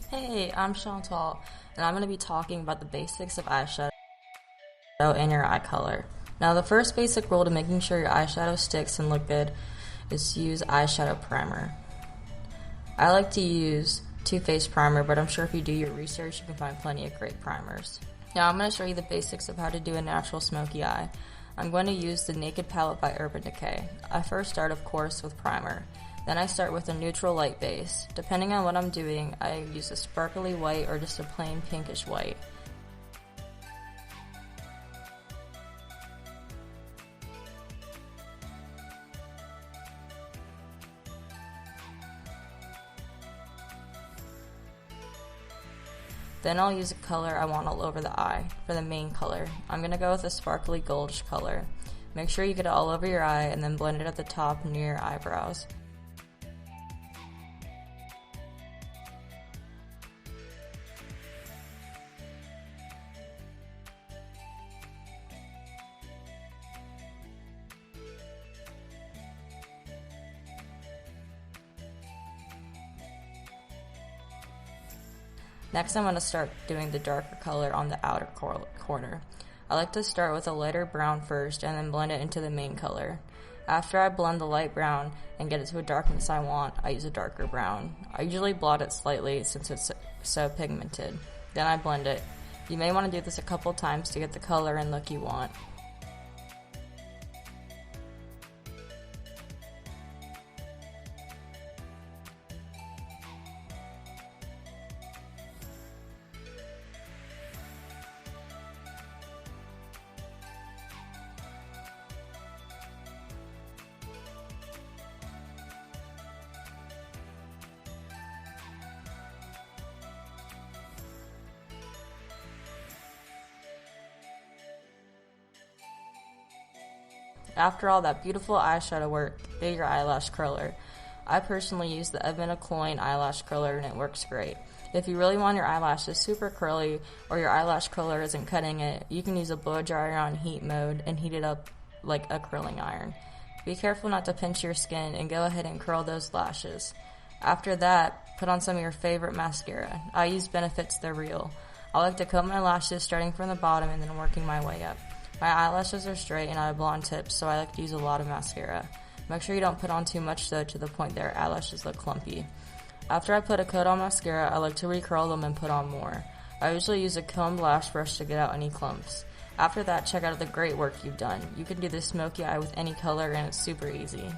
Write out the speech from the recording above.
Hey, I'm Chantal, and I'm going to be talking about the basics of eyeshadow and your eye color. Now, the first basic rule to making sure your eyeshadow sticks and look good is to use eyeshadow primer. I like to use Too Faced primer, but I'm sure if you do your research, you can find plenty of great primers. Now, I'm going to show you the basics of how to do a natural smoky eye. I'm going to use the Naked palette by Urban Decay. I first start, of course, with primer. Then I start with a neutral light base. Depending on what I'm doing, I use a sparkly white or just a plain pinkish white. Then I'll use a color I want all over the eye. For the main color, I'm going to go with a sparkly goldish color. Make sure you get it all over your eye and then blend it at the top near your eyebrows. Next, I'm going to start doing the darker color on the outer corner. I like to start with a lighter brown first and then blend it into the main color. After I blend the light brown and get it to a darkness I want, I use a darker brown. I usually blot it slightly since it's so pigmented. Then I blend it. You may want to do this a couple times to get the color and look you want. After all that beautiful eyeshadow work, get your eyelash curler. I personally use the Coin eyelash curler and it works great. If you really want your eyelashes super curly or your eyelash curler isn't cutting it, you can use a blow dryer on heat mode and heat it up like a curling iron. Be careful not to pinch your skin and go ahead and curl those lashes. After that, put on some of your favorite mascara. I use Benefit's They're Real. I like to comb my lashes starting from the bottom and then working my way up. My eyelashes are straight and I have blonde tips, so I like to use a lot of mascara. Make sure you don't put on too much though to the point that your eyelashes look clumpy. After I put a coat on mascara, I like to recurl them and put on more. I usually use a combed lash brush to get out any clumps. After that, check out the great work you've done. You can do this smoky eye with any color and it's super easy.